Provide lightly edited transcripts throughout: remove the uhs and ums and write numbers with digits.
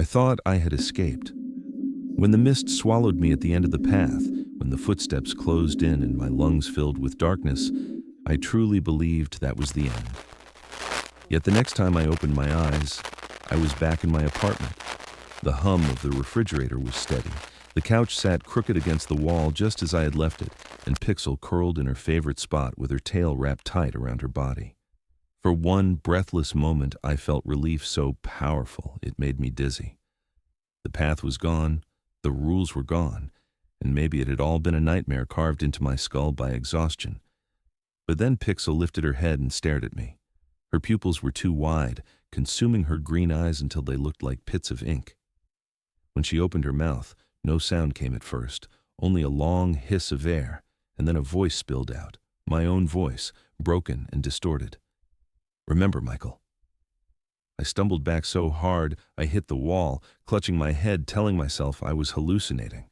I thought I had escaped. When the mist swallowed me at the end of the path, when the footsteps closed in and my lungs filled with darkness, I truly believed that was the end. Yet the next time I opened my eyes, I was back in my apartment. The hum of the refrigerator was steady. The couch sat crooked against the wall just as I had left it, and Pixel curled in her favorite spot with her tail wrapped tight around her body. For one breathless moment, I felt relief so powerful it made me dizzy. The path was gone, the rules were gone, and maybe it had all been a nightmare carved into my skull by exhaustion. But then Pixel lifted her head and stared at me. Her pupils were too wide, consuming her green eyes until they looked like pits of ink. When she opened her mouth, no sound came at first, only a long hiss of air, and then a voice spilled out, my own voice, broken and distorted. "Remember, Michael." I stumbled back so hard I hit the wall, clutching my head, telling myself I was hallucinating.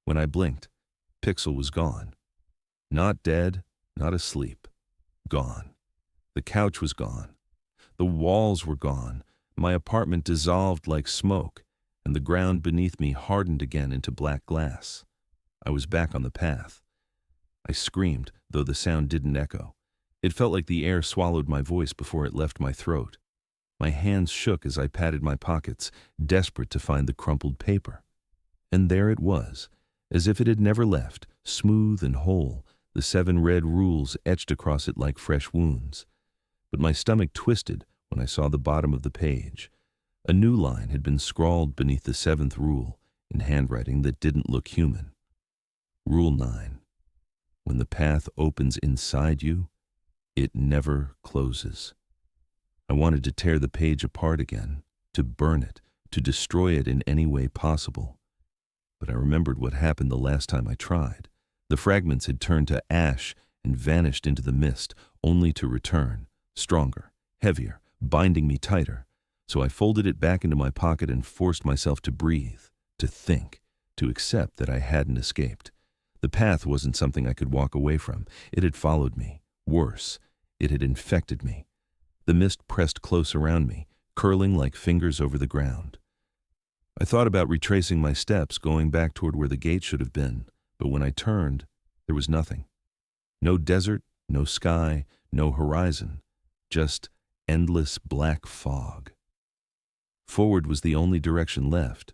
When I blinked, Pixel was gone. Not dead, not asleep. Gone. The couch was gone. The walls were gone. My apartment dissolved like smoke, and the ground beneath me hardened again into black glass. I was back on the path. I screamed, though the sound didn't echo. It felt like the air swallowed my voice before it left my throat. My hands shook as I patted my pockets, desperate to find the crumpled paper. And there it was, as if it had never left, smooth and whole, the 7 red rules etched across it like fresh wounds. But my stomach twisted when I saw the bottom of the page. A new line had been scrawled beneath the 7th rule, in handwriting that didn't look human. Rule 9. When the path opens inside you, it never closes. I wanted to tear the page apart again, to burn it, to destroy it in any way possible. But I remembered what happened the last time I tried. The fragments had turned to ash and vanished into the mist, only to return, stronger, heavier, binding me tighter. So I folded it back into my pocket and forced myself to breathe, to think, to accept that I hadn't escaped. The path wasn't something I could walk away from. It had followed me. Worse, it had infected me. The mist pressed close around me, curling like fingers over the ground. I thought about retracing my steps, going back toward where the gate should have been, but when I turned, there was nothing. No desert, no sky, no horizon, just endless black fog. Forward was the only direction left,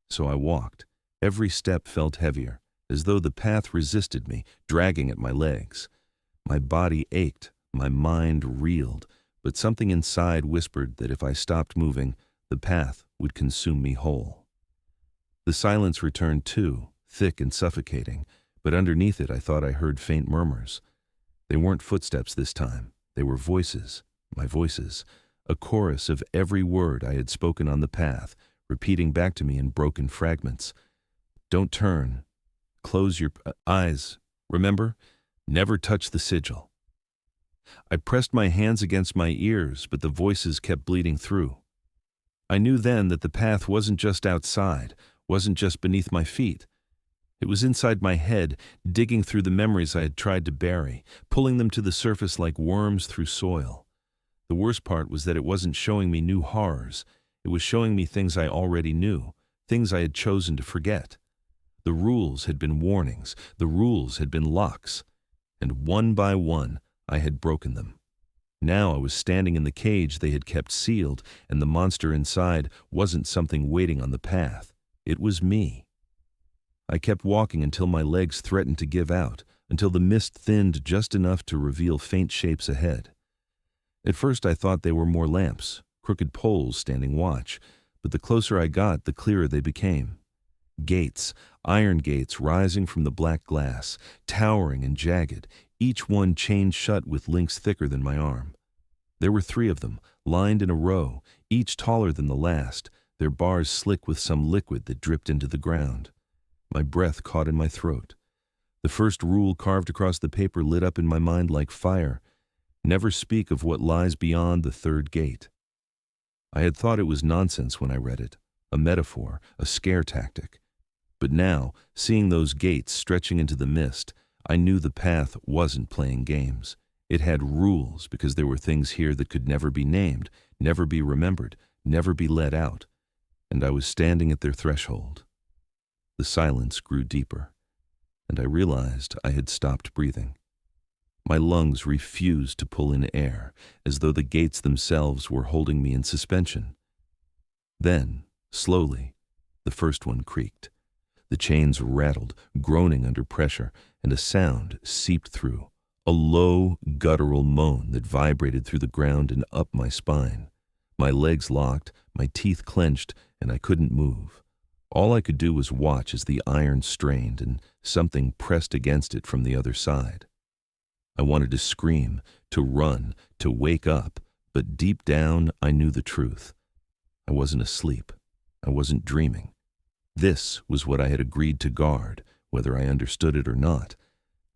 so I walked. Every step felt heavier, as though the path resisted me, dragging at my legs. My body ached, my mind reeled, but something inside whispered that if I stopped moving, the path would consume me whole. The silence returned too, thick and suffocating, but underneath it I thought I heard faint murmurs. They weren't footsteps this time. They were voices, my voices, a chorus of every word I had spoken on the path, repeating back to me in broken fragments. "Don't turn. Close your eyes. Remember? Never touch the sigil." I pressed my hands against my ears, but the voices kept bleeding through. I knew then that the path wasn't just outside, wasn't just beneath my feet. It was inside my head, digging through the memories I had tried to bury, pulling them to the surface like worms through soil. The worst part was that it wasn't showing me new horrors. It was showing me things I already knew, things I had chosen to forget. The rules had been warnings, the rules had been locks, and one by one I had broken them. Now I was standing in the cage they had kept sealed, and the monster inside wasn't something waiting on the path. It was me. I kept walking until my legs threatened to give out, until the mist thinned just enough to reveal faint shapes ahead. At first I thought they were more lamps, crooked poles standing watch, but the closer I got, the clearer they became. Gates, iron gates rising from the black glass, towering and jagged, each one chained shut with links thicker than my arm. There were 3 of them, lined in a row, each taller than the last, their bars slick with some liquid that dripped into the ground. My breath caught in my throat. The first rule carved across the paper lit up in my mind like fire. Never speak of what lies beyond the 3rd gate. I had thought it was nonsense when I read it, a metaphor, a scare tactic. But now, seeing those gates stretching into the mist, I knew the path wasn't playing games. It had rules because there were things here that could never be named, never be remembered, never be let out. and I was standing at their threshold. The silence grew deeper, and I realized I had stopped breathing. My lungs refused to pull in air, as though the gates themselves were holding me in suspension. Then, slowly, the first one creaked. The chains rattled, groaning under pressure, and a sound seeped through, a low, guttural moan that vibrated through the ground and up my spine. My legs locked, my teeth clenched, and I couldn't move. All I could do was watch as the iron strained and something pressed against it from the other side. I wanted to scream, to run, to wake up, but deep down I knew the truth. I wasn't asleep. I wasn't dreaming. This was what I had agreed to guard, whether I understood it or not,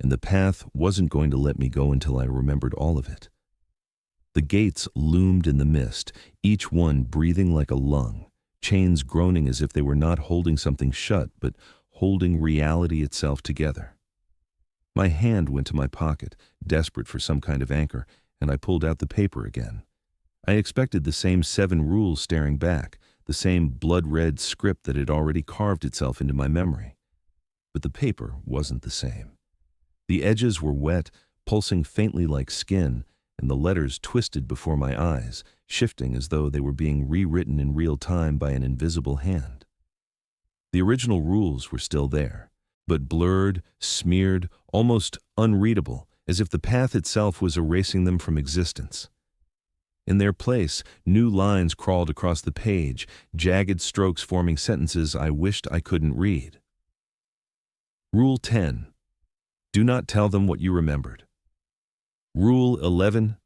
and the path wasn't going to let me go until I remembered all of it. The gates loomed in the mist, each one breathing like a lung, chains groaning as if they were not holding something shut, but holding reality itself together. My hand went to my pocket, desperate for some kind of anchor, and I pulled out the paper again. I expected the same 7 rules staring back, the same blood-red script that had already carved itself into my memory. But the paper wasn't the same. The edges were wet, pulsing faintly like skin, and the letters twisted before my eyes, shifting as though they were being rewritten in real time by an invisible hand. The original rules were still there, but blurred, smeared, almost unreadable, as if the path itself was erasing them from existence. In their place, new lines crawled across the page, jagged strokes forming sentences I wished I couldn't read. Rule 10. Do not tell them what you remembered. Rule 11.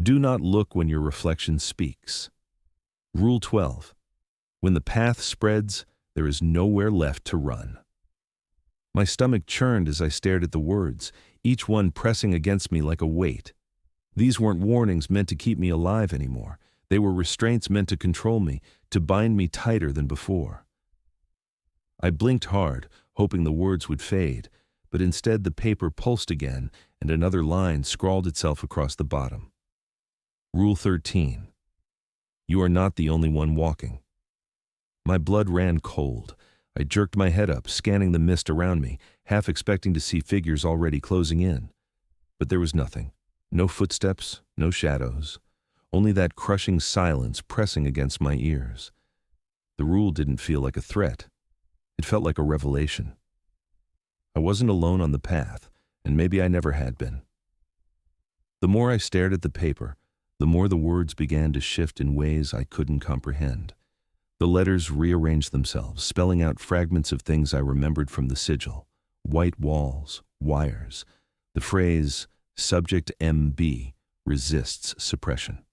Do not look when your reflection speaks. Rule 12. When the path spreads, there is nowhere left to run. My stomach churned as I stared at the words, each one pressing against me like a weight. These weren't warnings meant to keep me alive anymore. They were restraints meant to control me, to bind me tighter than before. I blinked hard, hoping the words would fade, but instead the paper pulsed again and another line scrawled itself across the bottom. Rule 13. You are not the only one walking. My blood ran cold. I jerked my head up, scanning the mist around me, half expecting to see figures already closing in. But there was nothing. No footsteps, no shadows, only that crushing silence pressing against my ears. The rule didn't feel like a threat. It felt like a revelation. I wasn't alone on the path, and maybe I never had been. The more I stared at the paper, the more the words began to shift in ways I couldn't comprehend. The letters rearranged themselves, spelling out fragments of things I remembered from the sigil. White walls, wires, the phrase, Subject MB resists suppression.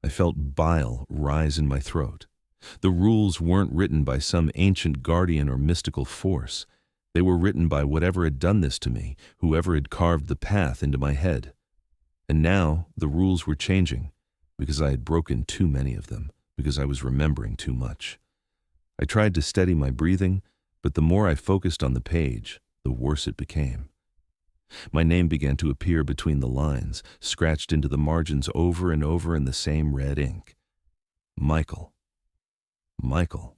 I felt bile rise in my throat. The rules weren't written by some ancient guardian or mystical force. They were written by whatever had done this to me, whoever had carved the path into my head. And now the rules were changing, because I had broken too many of them, because I was remembering too much. I tried to steady my breathing, but the more I focused on the page, the worse it became. My name began to appear between the lines, scratched into the margins over and over in the same red ink. Michael. Michael.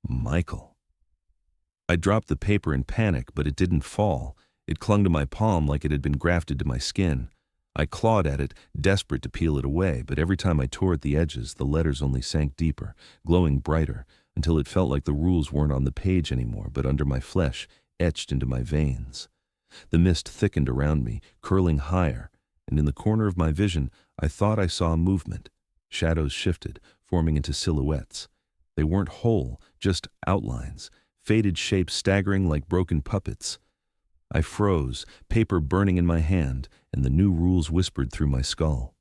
Michael. I dropped the paper in panic, but it didn't fall. It clung to my palm like it had been grafted to my skin. I clawed at it, desperate to peel it away, but every time I tore at the edges, the letters only sank deeper, glowing brighter, until it felt like the rules weren't on the page anymore, but under my flesh, etched into my veins. The mist thickened around me, curling higher, and in the corner of my vision, I thought I saw a movement. Shadows shifted, forming into silhouettes. They weren't whole, just outlines, faded shapes staggering like broken puppets. I froze, paper burning in my hand, and the new rules whispered through my skull.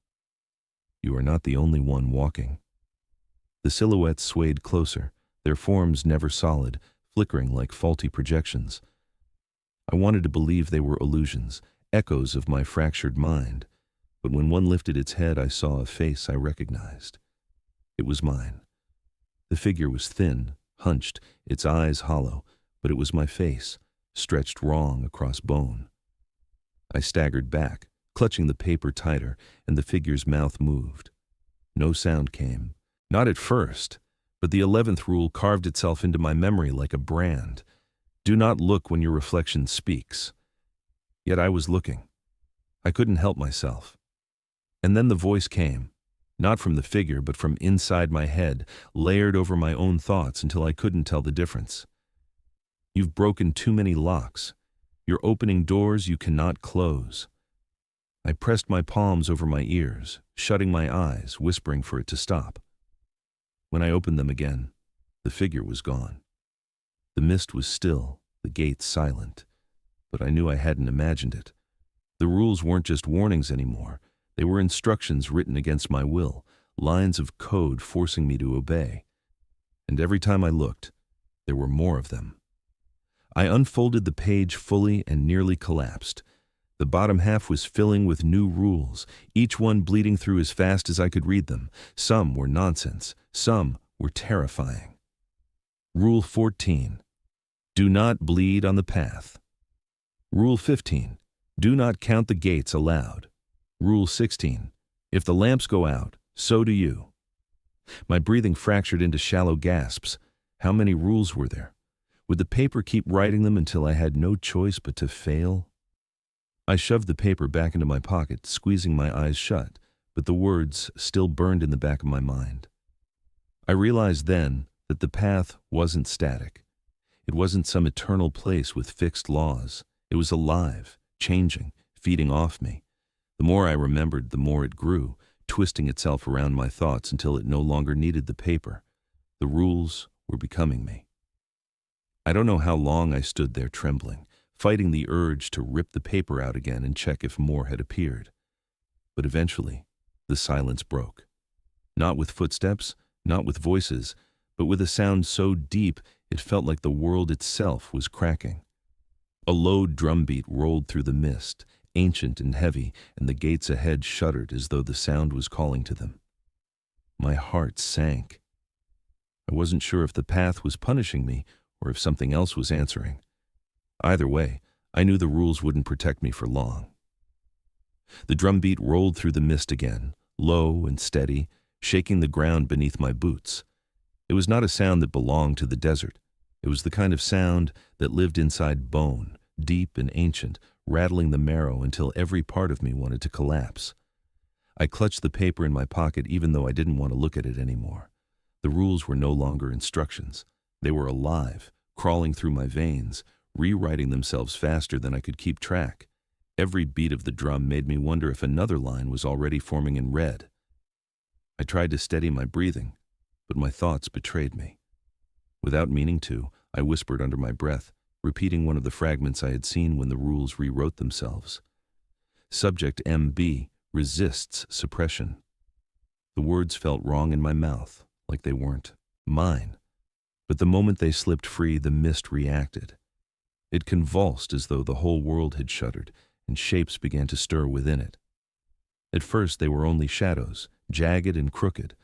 You are not the only one walking. The silhouettes swayed closer, their forms never solid, flickering like faulty projections. I wanted to believe they were illusions, echoes of my fractured mind, but when one lifted its head, I saw a face I recognized. It was mine. The figure was thin, hunched, its eyes hollow, but it was my face, stretched wrong across bone. I staggered back, clutching the paper tighter, and the figure's mouth moved. No sound came. Not at first. But the 11th rule carved itself into my memory like a brand. Do not look when your reflection speaks. Yet I was looking. I couldn't help myself. And then the voice came, not from the figure, but from inside my head, layered over my own thoughts until I couldn't tell the difference. You've broken too many locks. You're opening doors you cannot close. I pressed my palms over my ears, shutting my eyes, whispering for it to stop. When I opened them again, the figure was gone. The mist was still, the gates silent, but I knew I hadn't imagined it. The rules weren't just warnings anymore. They were instructions written against my will, lines of code forcing me to obey. And every time I looked, there were more of them. I unfolded the page fully and nearly collapsed. The bottom half was filling with new rules, each one bleeding through as fast as I could read them. Some were nonsense, some were terrifying. Rule 14. Do not bleed on the path. Rule 15. Do not count the gates aloud. Rule 16. If the lamps go out, so do you. My breathing fractured into shallow gasps. How many rules were there? Would the paper keep writing them until I had no choice but to fail? I shoved the paper back into my pocket, squeezing my eyes shut, but the words still burned in the back of my mind. I realized then that the path wasn't static. It wasn't some eternal place with fixed laws. It was alive, changing, feeding off me. The more I remembered, the more it grew, twisting itself around my thoughts until it no longer needed the paper. The rules were becoming me. I don't know how long I stood there trembling, fighting the urge to rip the paper out again and check if more had appeared. But eventually, the silence broke. Not with footsteps, not with voices, but with a sound so deep it felt like the world itself was cracking. A low drumbeat rolled through the mist, ancient and heavy, and the gates ahead shuddered as though the sound was calling to them. My heart sank. I wasn't sure if the path was punishing me or if something else was answering. Either way, I knew the rules wouldn't protect me for long. The drumbeat rolled through the mist again, low and steady, shaking the ground beneath my boots. It was not a sound that belonged to the desert. It was the kind of sound that lived inside bone, deep and ancient, rattling the marrow until every part of me wanted to collapse. I clutched the paper in my pocket even though I didn't want to look at it anymore. The rules were no longer instructions. They were alive, crawling through my veins, rewriting themselves faster than I could keep track. Every beat of the drum made me wonder if another line was already forming in red. I tried to steady my breathing, but my thoughts betrayed me. Without meaning to, I whispered under my breath, repeating one of the fragments I had seen when the rules rewrote themselves. Subject MB resists suppression. The words felt wrong in my mouth, like they weren't mine. But the moment they slipped free, the mist reacted. It convulsed as though the whole world had shuddered, and shapes began to stir within it. At first they were only shadows, jagged and crooked,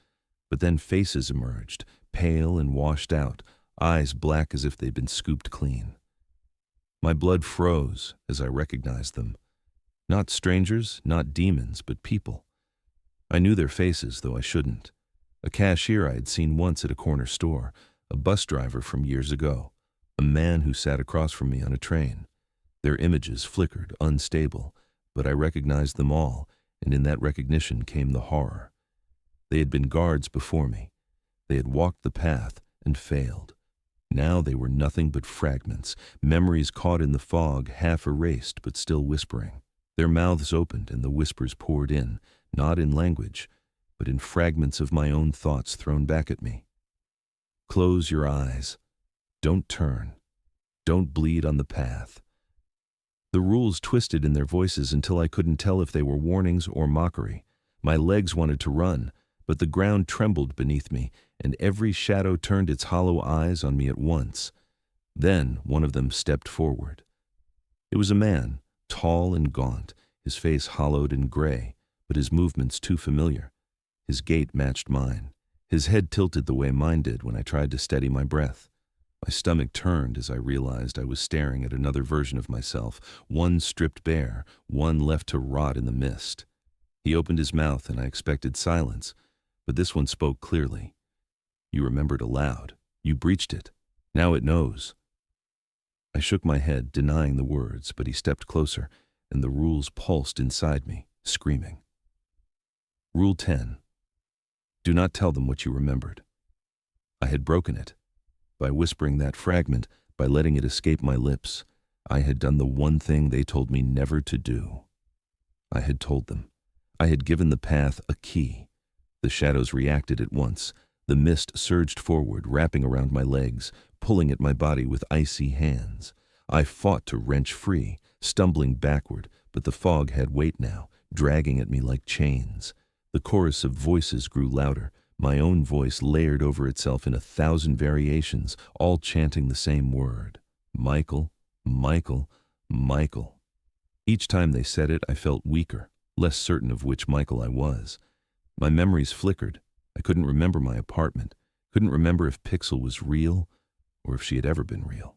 but then faces emerged, pale and washed out, eyes black as if they'd been scooped clean. My blood froze as I recognized them. Not strangers, not demons, but people. I knew their faces, though I shouldn't. A cashier I had seen once at a corner store, a bus driver from years ago, a man who sat across from me on a train. Their images flickered, unstable, but I recognized them all, and in that recognition came the horror. They had been guards before me. They had walked the path and failed. Now they were nothing but fragments, memories caught in the fog, half erased but still whispering. Their mouths opened and the whispers poured in, not in language, but in fragments of my own thoughts thrown back at me. Close your eyes. Don't turn. Don't bleed on the path. The rules twisted in their voices until I couldn't tell if they were warnings or mockery. My legs wanted to run, but the ground trembled beneath me, and every shadow turned its hollow eyes on me at once. Then one of them stepped forward. It was a man, tall and gaunt, his face hollowed and gray, but his movements too familiar. His gait matched mine. His head tilted the way mine did when I tried to steady my breath. My stomach turned as I realized I was staring at another version of myself, one stripped bare, one left to rot in the mist. He opened his mouth and I expected silence, but this one spoke clearly. You remembered aloud. You breached it. Now it knows. I shook my head, denying the words, but he stepped closer, and the rules pulsed inside me, screaming. Rule 10. Do not tell them what you remembered. I had broken it. By whispering that fragment, by letting it escape my lips, I had done the one thing they told me never to do. I had told them. I had given the path a key. The shadows reacted at once. The mist surged forward, wrapping around my legs, pulling at my body with icy hands. I fought to wrench free, stumbling backward, but the fog had weight now, dragging at me like chains. The chorus of voices grew louder, my own voice layered over itself in 1,000 variations, all chanting the same word. Michael, Michael, Michael. Each time they said it, I felt weaker, less certain of which Michael I was. My memories flickered. I couldn't remember my apartment, couldn't remember if Pixel was real or if she had ever been real.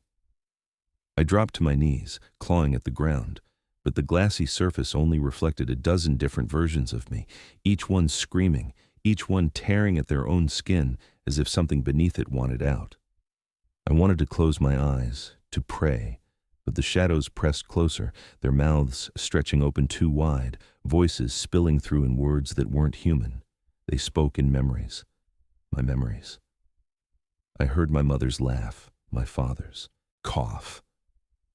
I dropped to my knees, clawing at the ground, but the glassy surface only reflected a dozen different versions of me, each one screaming, each one tearing at their own skin as if something beneath it wanted out. I wanted to close my eyes, to pray, but the shadows pressed closer, their mouths stretching open too wide, voices spilling through in words that weren't human. They spoke in memories, my memories. I heard my mother's laugh, my father's, cough,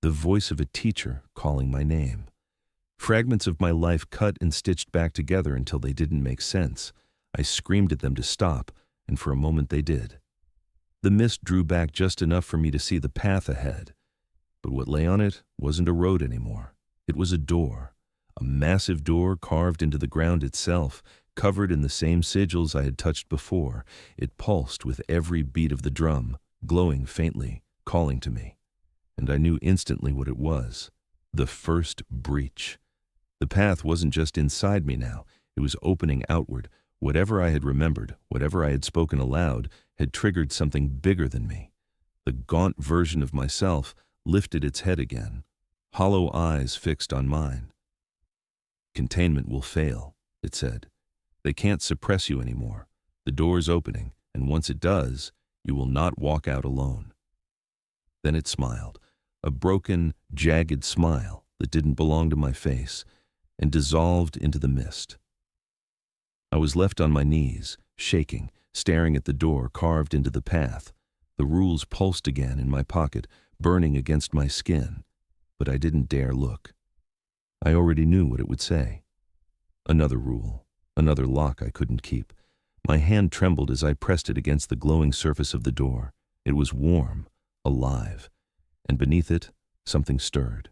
the voice of a teacher calling my name. Fragments of my life cut and stitched back together until they didn't make sense. I screamed at them to stop, and for a moment they did. The mist drew back just enough for me to see the path ahead. But what lay on it wasn't a road anymore. It was a door, a massive door carved into the ground itself, covered in the same sigils I had touched before. It pulsed with every beat of the drum, glowing faintly, calling to me. And I knew instantly what it was. The first breach. The path wasn't just inside me now. It was opening outward. Whatever I had remembered, whatever I had spoken aloud, had triggered something bigger than me. The gaunt version of myself lifted its head again, hollow eyes fixed on mine. Containment will fail, it said. They can't suppress you anymore. The door's opening, and once it does, you will not walk out alone. Then it smiled, a broken, jagged smile that didn't belong to my face, and dissolved into the mist. I was left on my knees, shaking, staring at the door carved into the path. The rules pulsed again in my pocket, burning against my skin, but I didn't dare look. I already knew what it would say. Another rule, another lock I couldn't keep. My hand trembled as I pressed it against the glowing surface of the door. It was warm, alive, and beneath it, something stirred.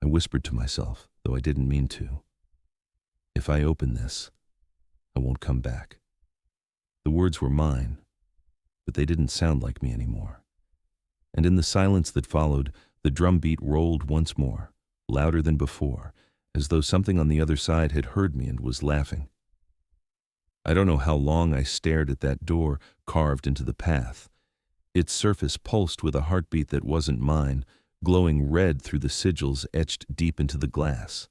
I whispered to myself, though I didn't mean to. If I open this, I won't come back. The words were mine, but they didn't sound like me anymore. And in the silence that followed, the drumbeat rolled once more, louder than before, as though something on the other side had heard me and was laughing. I don't know how long I stared at that door carved into the path. Its surface pulsed with a heartbeat that wasn't mine, glowing red through the sigils etched deep into the glass.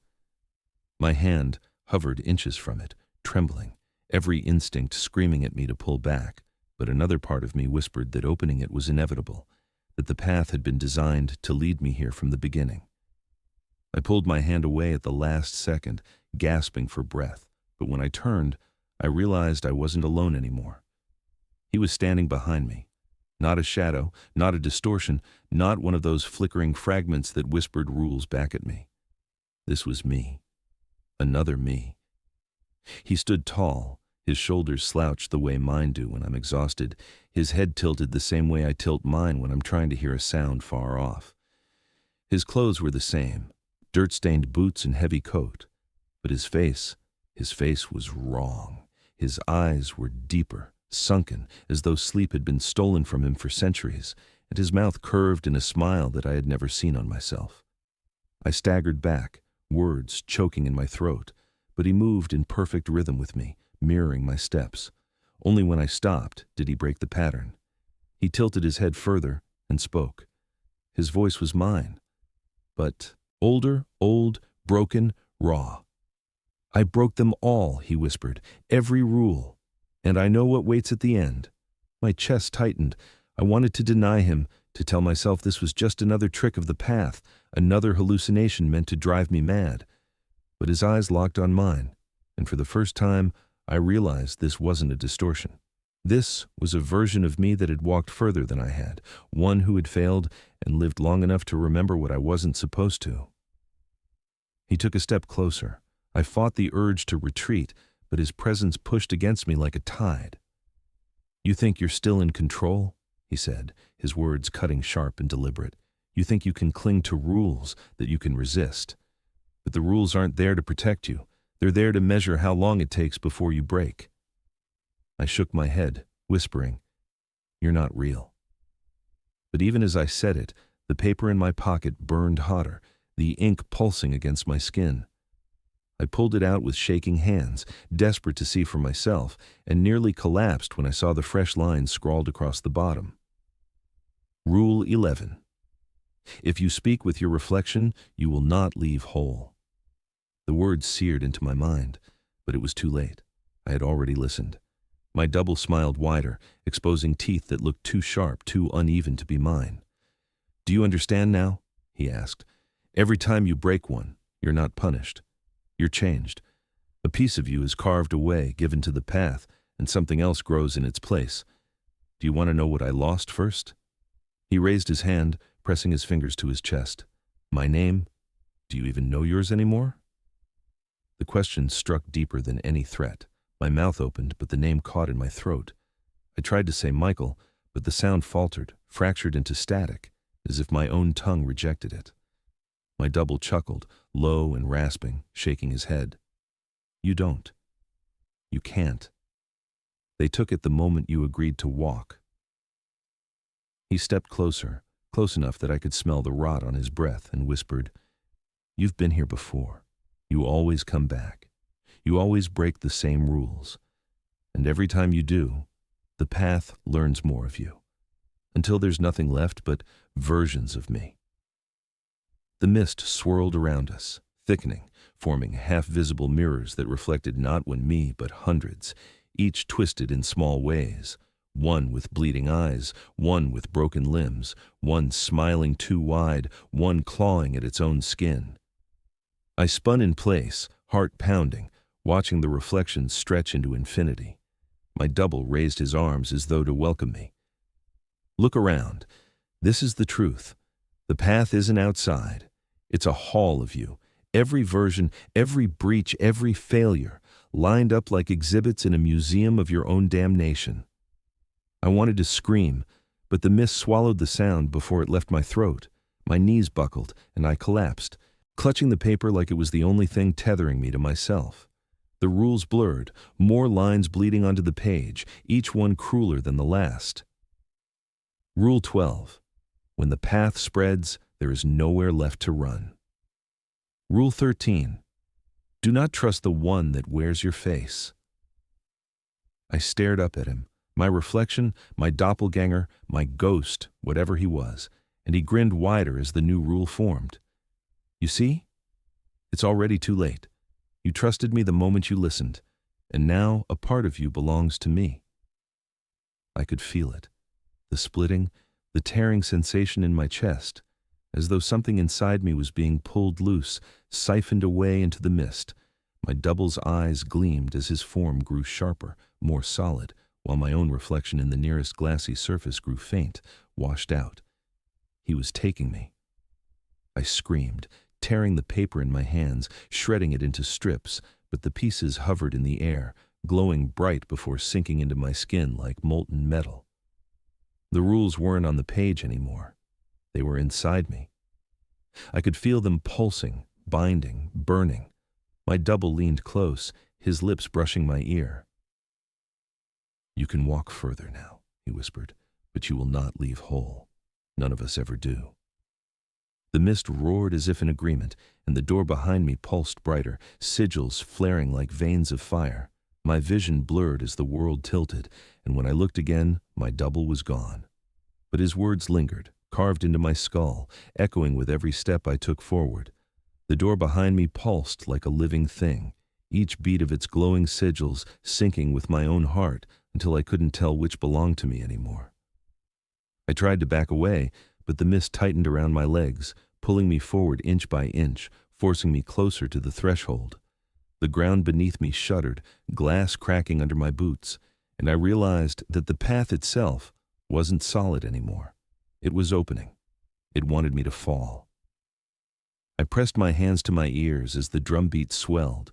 My hand hovered inches from it, trembling, every instinct screaming at me to pull back, but another part of me whispered that opening it was inevitable, that the path had been designed to lead me here from the beginning. I pulled my hand away at the last second, gasping for breath, but when I turned, I realized I wasn't alone anymore. He was standing behind me. Not a shadow, not a distortion, not one of those flickering fragments that whispered rules back at me. This was me. Another me. He stood tall, his shoulders slouched the way mine do when I'm exhausted, his head tilted the same way I tilt mine when I'm trying to hear a sound far off. His clothes were the same, dirt-stained boots and heavy coat, but his face was wrong. His eyes were deeper, sunken, as though sleep had been stolen from him for centuries, and his mouth curved in a smile that I had never seen on myself. I staggered back, words choking in my throat, but he moved in perfect rhythm with me, mirroring my steps. Only when I stopped did he break the pattern. He tilted his head further and spoke. His voice was mine, but older, old, broken, raw. I broke them all, he whispered, every rule, and I know what waits at the end. My chest tightened. I wanted to deny him, to tell myself this was just another trick of the path, another hallucination meant to drive me mad. But his eyes locked on mine, and for the first time, I realized this wasn't a distortion. This was a version of me that had walked further than I had, one who had failed and lived long enough to remember what I wasn't supposed to. He took a step closer. I fought the urge to retreat, but his presence pushed against me like a tide. "You think you're still in control?" he said, his words cutting sharp and deliberate. "You think you can cling to rules that you can resist. But the rules aren't there to protect you. They're there to measure how long it takes before you break." I shook my head, whispering, "You're not real." But even as I said it, the paper in my pocket burned hotter, the ink pulsing against my skin. I pulled it out with shaking hands, desperate to see for myself, and nearly collapsed when I saw the fresh lines scrawled across the bottom. Rule 11. If you speak with your reflection, you will not leave whole. The words seared into my mind, but it was too late. I had already listened. My double smiled wider, exposing teeth that looked too sharp, too uneven to be mine. "Do you understand now?" he asked. "Every time you break one, you're not punished. You're changed. A piece of you is carved away, given to the path, and something else grows in its place. Do you want to know what I lost first?" He raised his hand, pressing his fingers to his chest. "My name? Do you even know yours anymore?" The question struck deeper than any threat. My mouth opened, but the name caught in my throat. I tried to say Michael, but the sound faltered, fractured into static, as if my own tongue rejected it. My double chuckled, low and rasping, shaking his head. "You don't. You can't. They took it the moment you agreed to walk." He stepped closer, close enough that I could smell the rot on his breath, and whispered, "You've been here before. You always come back. You always break the same rules. And every time you do, the path learns more of you, until there's nothing left but versions of me." The mist swirled around us, thickening, forming half-visible mirrors that reflected not one me but hundreds, each twisted in small ways, one with bleeding eyes, one with broken limbs, one smiling too wide, one clawing at its own skin. I spun in place, heart pounding, watching the reflections stretch into infinity. My double raised his arms as though to welcome me. "Look around. This is the truth. The path isn't outside. It's a hall of you. Every version, every breach, every failure, lined up like exhibits in a museum of your own damnation." I wanted to scream, but the mist swallowed the sound before it left my throat. My knees buckled, and I collapsed, clutching the paper like it was the only thing tethering me to myself. The rules blurred, more lines bleeding onto the page, each one crueler than the last. Rule 12. When the path spreads, there is nowhere left to run. Rule 13. Do not trust the one that wears your face. I stared up at him, my reflection, my doppelganger, my ghost, whatever he was, and he grinned wider as the new rule formed. "You see? It's already too late. You trusted me the moment you listened, and now a part of you belongs to me." I could feel it, the splitting, the tearing sensation in my chest, as though something inside me was being pulled loose, siphoned away into the mist. My double's eyes gleamed as his form grew sharper, more solid, while my own reflection in the nearest glassy surface grew faint, washed out. He was taking me. I screamed, tearing the paper in my hands, shredding it into strips, but the pieces hovered in the air, glowing bright before sinking into my skin like molten metal. The rules weren't on the page anymore. They were inside me. I could feel them pulsing, binding, burning. My double leaned close, his lips brushing my ear. "You can walk further now," he whispered, "but you will not leave whole. None of us ever do." The mist roared as if in agreement, and the door behind me pulsed brighter, sigils flaring like veins of fire. My vision blurred as the world tilted, and when I looked again, my double was gone. But his words lingered, carved into my skull, echoing with every step I took forward. The door behind me pulsed like a living thing, each beat of its glowing sigils syncing with my own heart, until I couldn't tell which belonged to me anymore. I tried to back away, but the mist tightened around my legs, pulling me forward inch by inch, forcing me closer to the threshold. The ground beneath me shuddered, glass cracking under my boots, and I realized that the path itself wasn't solid anymore. It was opening. It wanted me to fall. I pressed my hands to my ears as the drumbeat swelled,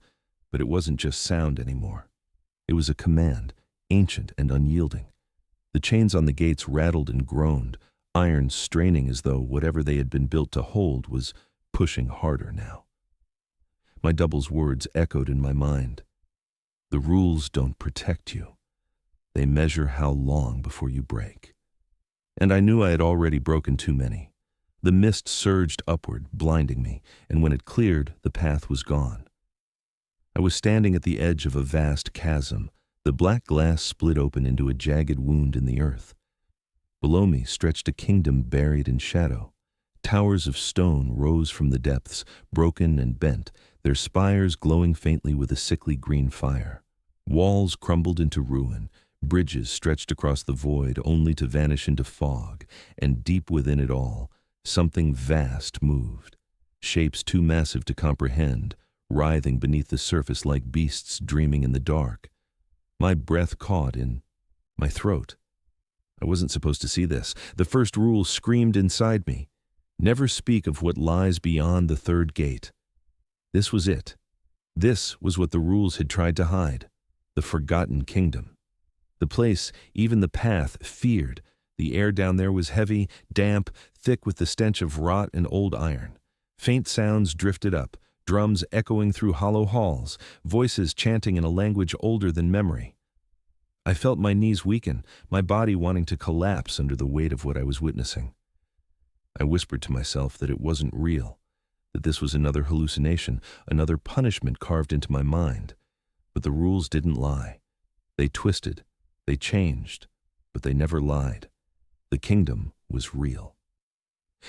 but it wasn't just sound anymore. It was a command, ancient and unyielding. The chains on the gates rattled and groaned, iron straining as though whatever they had been built to hold was pushing harder now. My double's words echoed in my mind. The rules don't protect you. They measure how long before you break. And I knew I had already broken too many. The mist surged upward, blinding me, and when it cleared, the path was gone. I was standing at the edge of a vast chasm. The black glass split open into a jagged wound in the earth. Below me stretched a kingdom buried in shadow. Towers of stone rose from the depths, broken and bent, their spires glowing faintly with a sickly green fire. Walls crumbled into ruin, bridges stretched across the void only to vanish into fog, and deep within it all, something vast moved. Shapes too massive to comprehend, writhing beneath the surface like beasts dreaming in the dark. My breath caught in my throat. I wasn't supposed to see this. The first rule screamed inside me. Never speak of what lies beyond the third gate. This was it. This was what the rules had tried to hide. The forgotten kingdom. The place, even the path, feared. The air down there was heavy, damp, thick with the stench of rot and old iron. Faint sounds drifted up, drums echoing through hollow halls, voices chanting in a language older than memory. I felt my knees weaken, my body wanting to collapse under the weight of what I was witnessing. I whispered to myself that it wasn't real, that this was another hallucination, another punishment carved into my mind. But the rules didn't lie. They twisted, they changed, but they never lied. The kingdom was real.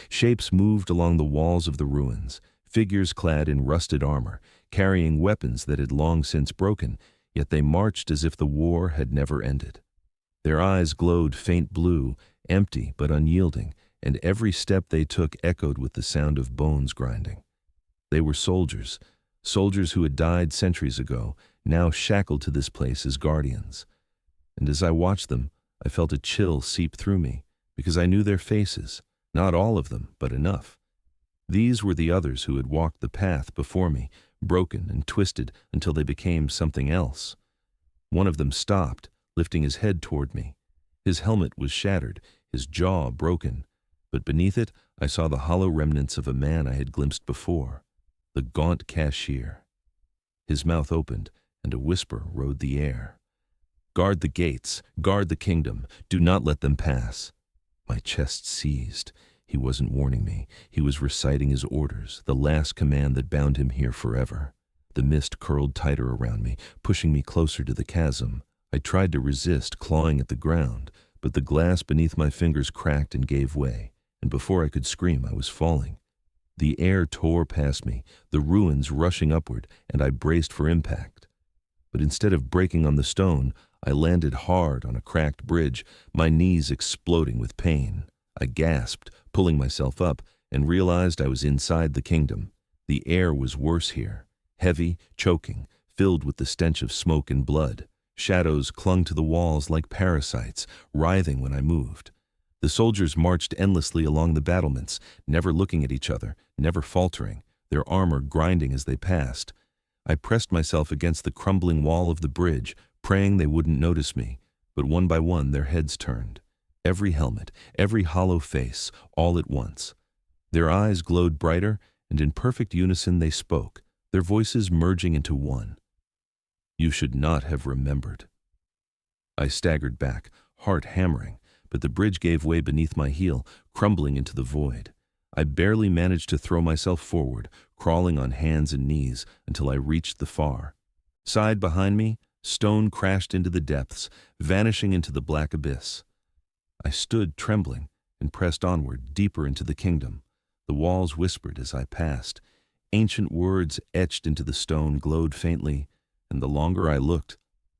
Shapes moved along the walls of the ruins, figures clad in rusted armor, carrying weapons that had long since broken, yet they marched as if the war had never ended. Their eyes glowed faint blue, empty but unyielding, and every step they took echoed with the sound of bones grinding. They were soldiers, soldiers who had died centuries ago, now shackled to this place as guardians. And as I watched them, I felt a chill seep through me, because I knew their faces, not all of them, but enough. These were the others who had walked the path before me, broken and twisted until they became something else. One of them stopped, lifting his head toward me. His helmet was shattered, his jaw broken, but beneath it I saw the hollow remnants of a man I had glimpsed before, the gaunt cashier. His mouth opened, and a whisper rode the air. "Guard the gates, guard the kingdom, do not let them pass." My chest seized. He wasn't warning me. He was reciting his orders, the last command that bound him here forever. The mist curled tighter around me, pushing me closer to the chasm. I tried to resist, clawing at the ground, but the glass beneath my fingers cracked and gave way, and before I could scream, I was falling. The air tore past me, the ruins rushing upward, and I braced for impact. But instead of breaking on the stone, I landed hard on a cracked bridge, my knees exploding with pain. I gasped, pulling myself up, and realized I was inside the kingdom. The air was worse here, heavy, choking, filled with the stench of smoke and blood. Shadows clung to the walls like parasites, writhing when I moved. The soldiers marched endlessly along the battlements, never looking at each other, never faltering, their armor grinding as they passed. I pressed myself against the crumbling wall of the bridge, praying they wouldn't notice me, but one by one their heads turned. Every helmet, every hollow face, all at once. Their eyes glowed brighter, and in perfect unison they spoke, their voices merging into one. "You should not have remembered." I staggered back, heart hammering, but the bridge gave way beneath my heel, crumbling into the void. I barely managed to throw myself forward, crawling on hands and knees until I reached the far side. Behind me, stone crashed into the depths, vanishing into the black abyss. I stood trembling and pressed onward, deeper into the kingdom. The walls whispered as I passed. Ancient words etched into the stone glowed faintly, and the longer I looked,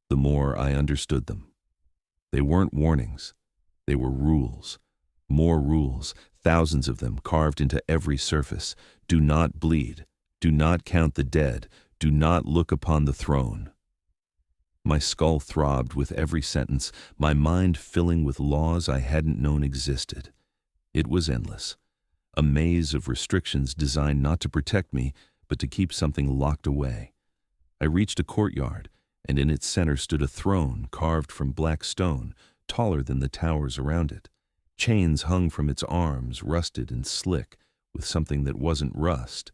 the more I understood them. They weren't warnings. They were rules. More rules, thousands of them carved into every surface. Do not bleed. Do not count the dead. Do not look upon the throne. My skull throbbed with every sentence, my mind filling with laws I hadn't known existed. It was endless. A maze of restrictions designed not to protect me, but to keep something locked away. I reached a courtyard, and in its center stood a throne carved from black stone, taller than the towers around it. Chains hung from its arms, rusted and slick, with something that wasn't rust,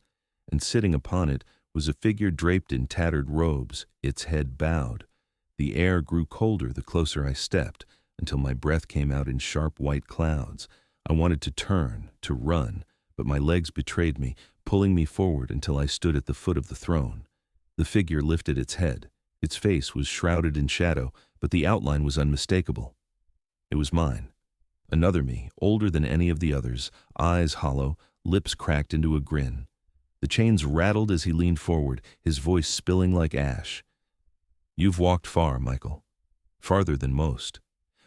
and sitting upon it was a figure draped in tattered robes, its head bowed. The air grew colder the closer I stepped, until my breath came out in sharp white clouds. I wanted to turn, to run, but my legs betrayed me, pulling me forward until I stood at the foot of the throne. The figure lifted its head. Its face was shrouded in shadow, but the outline was unmistakable. It was mine. Another me, older than any of the others, eyes hollow, lips cracked into a grin. The chains rattled as he leaned forward, his voice spilling like ash. You've walked far, Michael. Farther than most.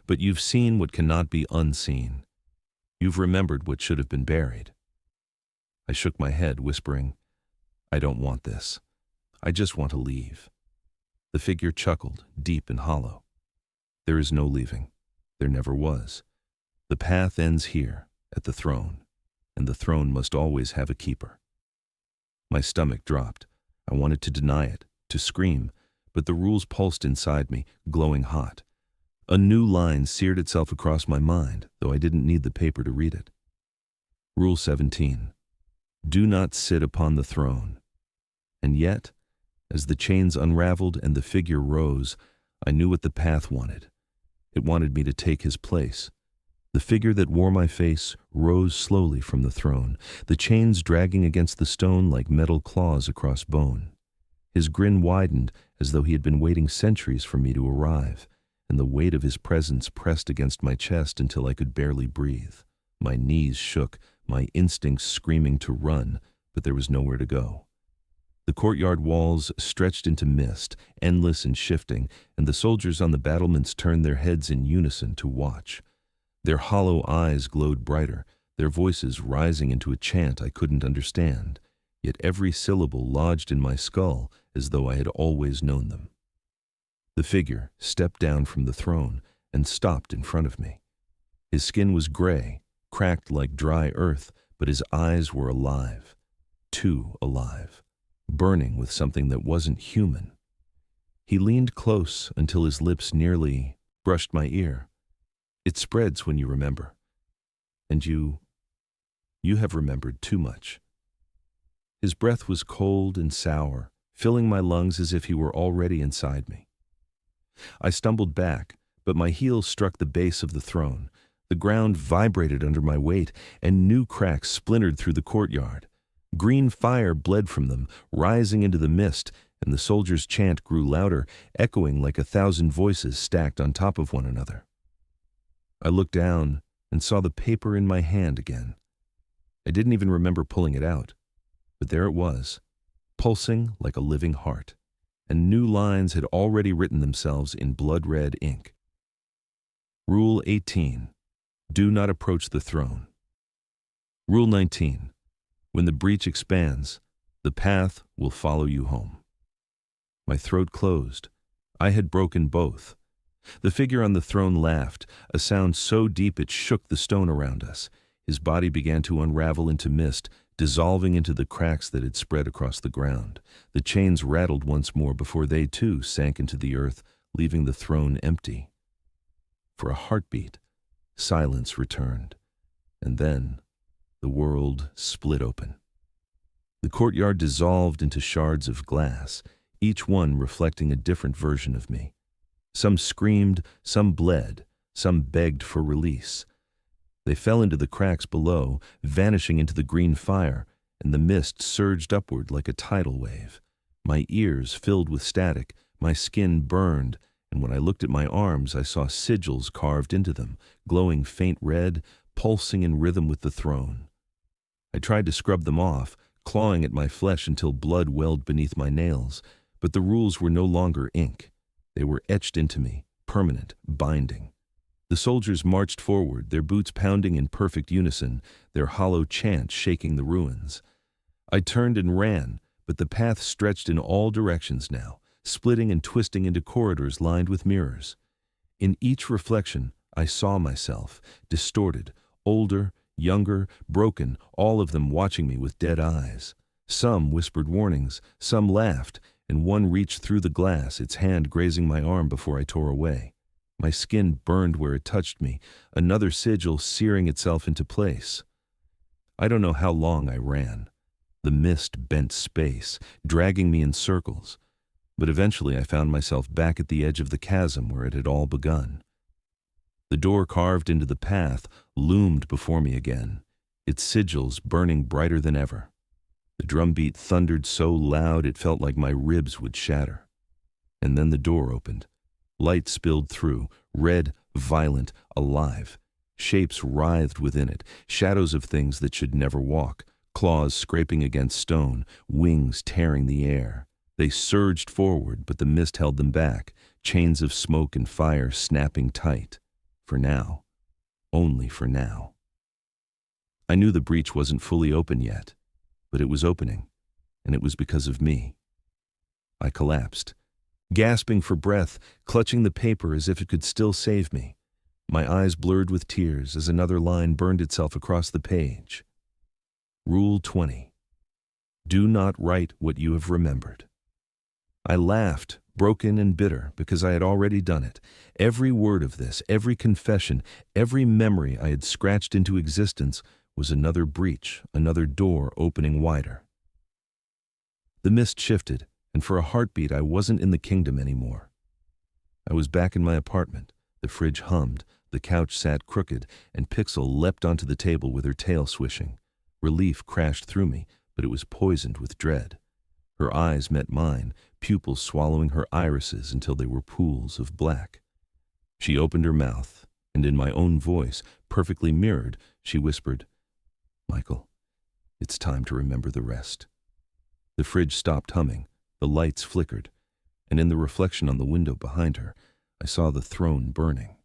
But you've seen what cannot be unseen. You've remembered what should have been buried. I shook my head, whispering, I don't want this. I just want to leave. The figure chuckled, deep and hollow. There is no leaving. There never was. The path ends here, at the throne, and the throne must always have a keeper. My stomach dropped. I wanted to deny it, to scream, but the rules pulsed inside me, glowing hot. A new line seared itself across my mind, though I didn't need the paper to read it. Rule 17. Do not sit upon the throne. And yet, as the chains unraveled and the figure rose, I knew what the path wanted. It wanted me to take his place. The figure that wore my face rose slowly from the throne, the chains dragging against the stone like metal claws across bone. His grin widened as though he had been waiting centuries for me to arrive, and the weight of his presence pressed against my chest until I could barely breathe. My knees shook, my instincts screaming to run, but there was nowhere to go. The courtyard walls stretched into mist, endless and shifting, and the soldiers on the battlements turned their heads in unison to watch. Their hollow eyes glowed brighter, their voices rising into a chant I couldn't understand, yet every syllable lodged in my skull as though I had always known them. The figure stepped down from the throne and stopped in front of me. His skin was gray, cracked like dry earth, but his eyes were alive, too alive, burning with something that wasn't human. He leaned close until his lips nearly brushed my ear. It spreads when you remember. And you have remembered too much. His breath was cold and sour, filling my lungs as if he were already inside me. I stumbled back, but my heels struck the base of the throne. The ground vibrated under my weight, and new cracks splintered through the courtyard. Green fire bled from them, rising into the mist, and the soldiers' chant grew louder, echoing like 1,000 voices stacked on top of one another. I looked down and saw the paper in my hand again. I didn't even remember pulling it out, but there it was, pulsing like a living heart, and new lines had already written themselves in blood-red ink. Rule 18. Do not approach the throne. Rule 19. When the breach expands, the path will follow you home. My throat closed. I had broken both. The figure on the throne laughed, a sound so deep it shook the stone around us. His body began to unravel into mist, dissolving into the cracks that had spread across the ground. The chains rattled once more before they too sank into the earth, leaving the throne empty. For a heartbeat, silence returned, and then the world split open. The courtyard dissolved into shards of glass, each one reflecting a different version of me. Some screamed, some bled, some begged for release. They fell into the cracks below, vanishing into the green fire, and the mist surged upward like a tidal wave. My ears filled with static, my skin burned, and when I looked at my arms, I saw sigils carved into them, glowing faint red, pulsing in rhythm with the throne. I tried to scrub them off, clawing at my flesh until blood welled beneath my nails, but the rules were no longer ink. They were etched into me, permanent, binding. The soldiers marched forward, their boots pounding in perfect unison, their hollow chant shaking the ruins. I turned and ran, but the path stretched in all directions now, splitting and twisting into corridors lined with mirrors. In each reflection, I saw myself, distorted, older, younger, broken, all of them watching me with dead eyes. Some whispered warnings, some laughed, and one reached through the glass, its hand grazing my arm before I tore away. My skin burned where it touched me, another sigil searing itself into place. I don't know how long I ran. The mist bent space, dragging me in circles, but eventually I found myself back at the edge of the chasm where it had all begun. The door carved into the path loomed before me again, its sigils burning brighter than ever. The drumbeat thundered so loud it felt like my ribs would shatter. And then the door opened. Light spilled through, red, violent, alive. Shapes writhed within it, shadows of things that should never walk, claws scraping against stone, wings tearing the air. They surged forward, but the mist held them back, chains of smoke and fire snapping tight. For now. Only for now. I knew the breach wasn't fully open yet, but it was opening, and it was because of me. I collapsed, gasping for breath, clutching the paper as if it could still save me. My eyes blurred with tears as another line burned itself across the page. Rule 20. Do not write what you have remembered. I laughed, broken and bitter, because I had already done it. Every word of this, every confession, every memory I had scratched into existence was another breach, another door opening wider. The mist shifted, and for a heartbeat I wasn't in the kingdom anymore. I was back in my apartment. The fridge hummed, the couch sat crooked, and Pixel leapt onto the table with her tail swishing. Relief crashed through me, but it was poisoned with dread. Her eyes met mine, pupils swallowing her irises until they were pools of black. She opened her mouth, and in my own voice, perfectly mirrored, she whispered, "Michael, it's time to remember the rest." The fridge stopped humming, the lights flickered, and in the reflection on the window behind her, I saw the throne burning.